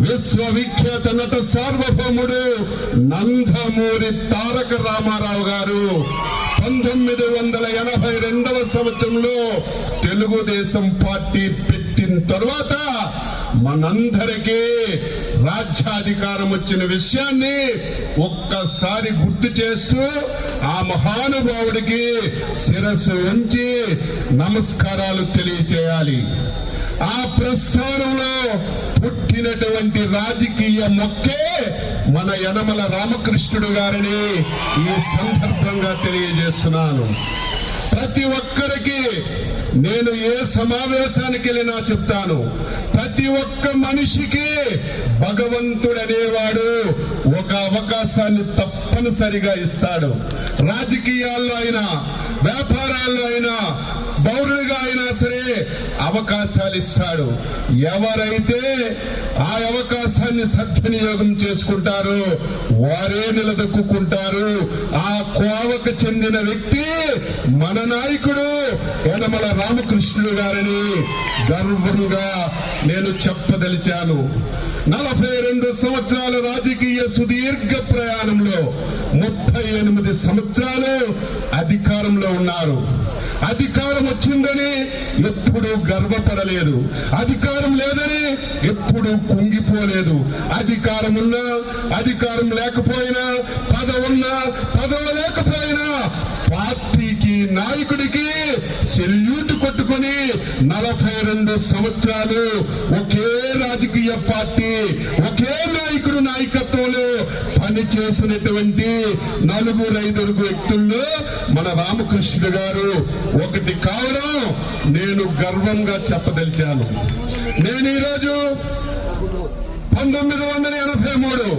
విశ్వవిఖ్యాత నట సార్వభౌముడు నందమూరి తారక రామారావు గారు 1982వ సంవత్సరంలో తెలుగుదేశం పార్టీ పెట్టిన తర్వాత మనందరికీ రాజ్యాధికారం వచ్చిన విషయాన్ని ఒక్కసారి గుర్తు చేస్తూ ఆ మహానుభావుడికి శిరస్సు ఉంచి నమస్కారాలు తెలియచేయాలి. ఆ ప్రస్థానంలో పుట్టినటువంటి రాజకీయ మొక్కే మన యనమల రామకృష్ణుడు గారిని ఈ సందర్భంగా తెలియజేస్తున్నాను. ప్రతి ఒక్కరికి నేను ఏ సమావేశానికి వెళ్ళినా చెప్తాను, ప్రతి ఒక్క మనిషికి భగవంతుడనేవాడు ఒక అవకాశాన్ని తప్పనిసరిగా ఇస్తాడు. రాజకీయాల్లో అయినా, వ్యాపారాల్లో అయినా, పౌరులుగా అయినా సరే అవకాశాలు ఇస్తాడు. ఎవరైతే ఆ అవకాశాన్ని సద్వినియోగం చేసుకుంటారో వారే నిలదొక్కుంటారు. ఆ కోవకు చెందిన వ్యక్తి మన నాయకుడు యనమల రామకృష్ణుడు గారిని గర్వంగా నేను చెప్పదలిచాను. 42 సంవత్సరాల రాజకీయ సుదీర్ఘ ప్రయాణంలో 38 సంవత్సరాలు అధికారంలో ఉన్నారు. అధికారం వచ్చిందని ఎప్పుడూ గర్వపడలేదు, అధికారం లేదని ఎప్పుడూ కుంగిపోలేదు. అధికారం ఉన్నా, అధికారం లేకపోయినా, పదవున్నా, పదవి లేకపోయినా పార్టీకి, నాయకుడికి సెల్యూట్ కొట్టుకుని 42 సంవత్సరాలు ఒకే రాజకీయ పార్టీ, ఒకే నాయకుడు నాయకత్వంలో పనిచేసినటువంటి 4-5 వ్యక్తుల్లో మన రామకృష్ణుడు గారు ఒకటి కావడం నేను గర్వంగా చెప్పదలిచాను. నేను ఈరోజు 1983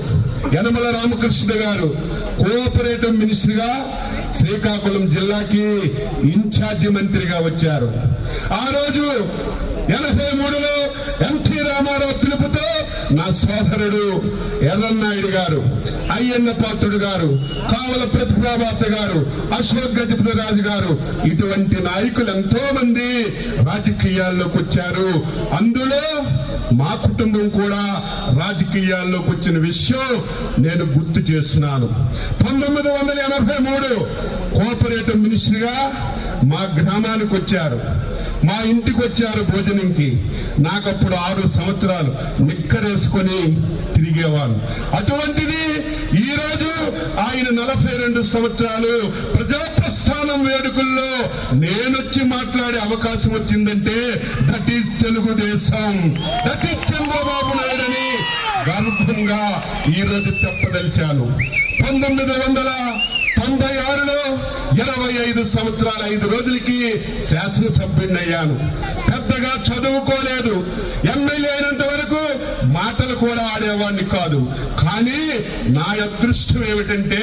యనమల రామకృష్ణుడు గారు కోఆపరేటివ్ మినిస్టర్ గా శ్రీకాకుళం జిల్లాకి ఇన్ఛార్జి మంత్రిగా వచ్చారు. ఆ రోజు 83లో ఎన్టీ రామారావు పిలుపుతో నా సోదరుడు ఎర్రన్నాయుడు గారు, అయ్యన్న పాత్రుడు గారు, కావల ప్రతిభాభారత గారు, అశోక్ గజపతిరాజు గారు, ఇటువంటి నాయకులు ఎంతో మంది రాజకీయాల్లోకి వచ్చారు. అందులో మా కుటుంబం కూడా రాజకీయాల్లోకి వచ్చిన విషయం నేను గుర్తు చేస్తున్నాను. 1983 కోఆపరేటివ్ మినిస్టర్ గా మా గ్రామానికి వచ్చారు, మా ఇంటికి వచ్చారు భోజనంకి. నాకప్పుడు 6 సంవత్సరాలు నిక్కరేసుకొని తిరిగేవాళ్ళు. అటువంటిది ఈ రోజు ఆయన 42 సంవత్సరాలు ప్రజాప్రస్థానం వేడుకల్లో నేనొచ్చి మాట్లాడే అవకాశం వచ్చిందంటే that is Telugu Desam, that is Chandrababu Naidu అని గర్వంగా ఈ రోజు చెప్పదలిచాను. 1996లో 25 సంవత్సరాల 5 రోజులకి శాసనసభ్యుడిని అయ్యాను. పెద్దగా చదువుకోలేదు, ఎమ్మెల్యే అయినంత వరకు మాటలు కూడా ఆడేవాడిని కాదు. కానీ నా అదృష్టం ఏమిటంటే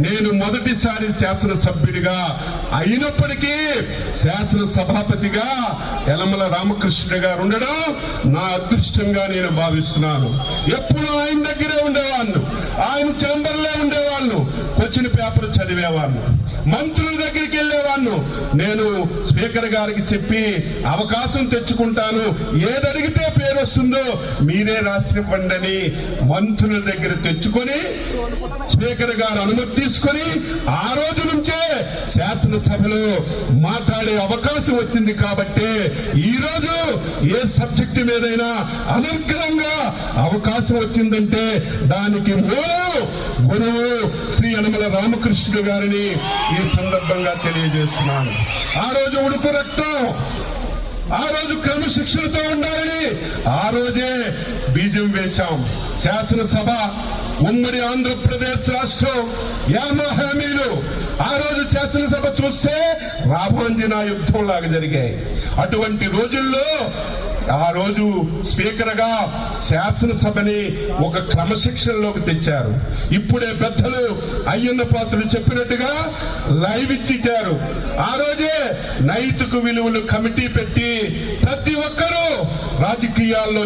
నేను మొదటిసారి శాసనసభ్యుడిగా అయినప్పటికీ శాసన సభాపతిగా యనమల రామకృష్ణుడు గారు ఉండడం నా అదృష్టంగా నేను భావిస్తున్నాను. ఎప్పుడు ఆయన దగ్గరే ఉండేవాళ్ళు, ఆయన చేంబర్లే ఉండేవాళ్ళు, క్వశ్చన్ పేపర్ చదివేవాళ్ళు, మంత్రుల దగ్గరికి వెళ్లేవాళ్ళు. నేను స్పీకర్ గారికి చెప్పి అవకాశం తెచ్చుకుంటాను, ఏదడిగితే పేరు వస్తుందో మీరే రాసివ్వండి అని మంత్రుల దగ్గర తెచ్చుకొని స్పీకర్ గారు అనుమతి తీసుకొని ఆ రోజు నుంచే శాసనసభలో మాట్లాడే అవకాశం వచ్చింది. కాబట్టి ఈ రోజు ఏ సబ్జెక్టు మీదైనా అనర్గళంగా అవకాశం వచ్చిందంటే దానికి గురువు శ్రీ యనమల రామకృష్ణుడు గారిని ఈ సందర్భంగా తెలియజేస్తున్నాను. ఆ రోజు ఉడుకు రక్తం, ఆ రోజు క్రమశిక్షణతో ఉండాలని ఆ రోజే బీజం వేశాం. శాసనసభ ఉమ్మడి ఆంధ్రప్రదేశ్ రాష్ట్రం 50 హామీలు ఆ రోజు శాసనసభ చూస్తే రామాంజన యుద్ధం లాగా జరిగాయి. అటువంటి రోజుల్లో ఆ రోజు స్పీకర్ గా శాసనసభని ఒక క్రమశిక్షణలోకి తెచ్చారు. ఇప్పుడే పెద్దలు అయ్యన్న పాత్రుడు చెప్పినట్టుగా లైవ్ ఇచ్చారు. ఆ రోజే నైతిక విలువలు కమిటీ పెట్టి ప్రతి ఒక్కరూ రాజకీయాల్లో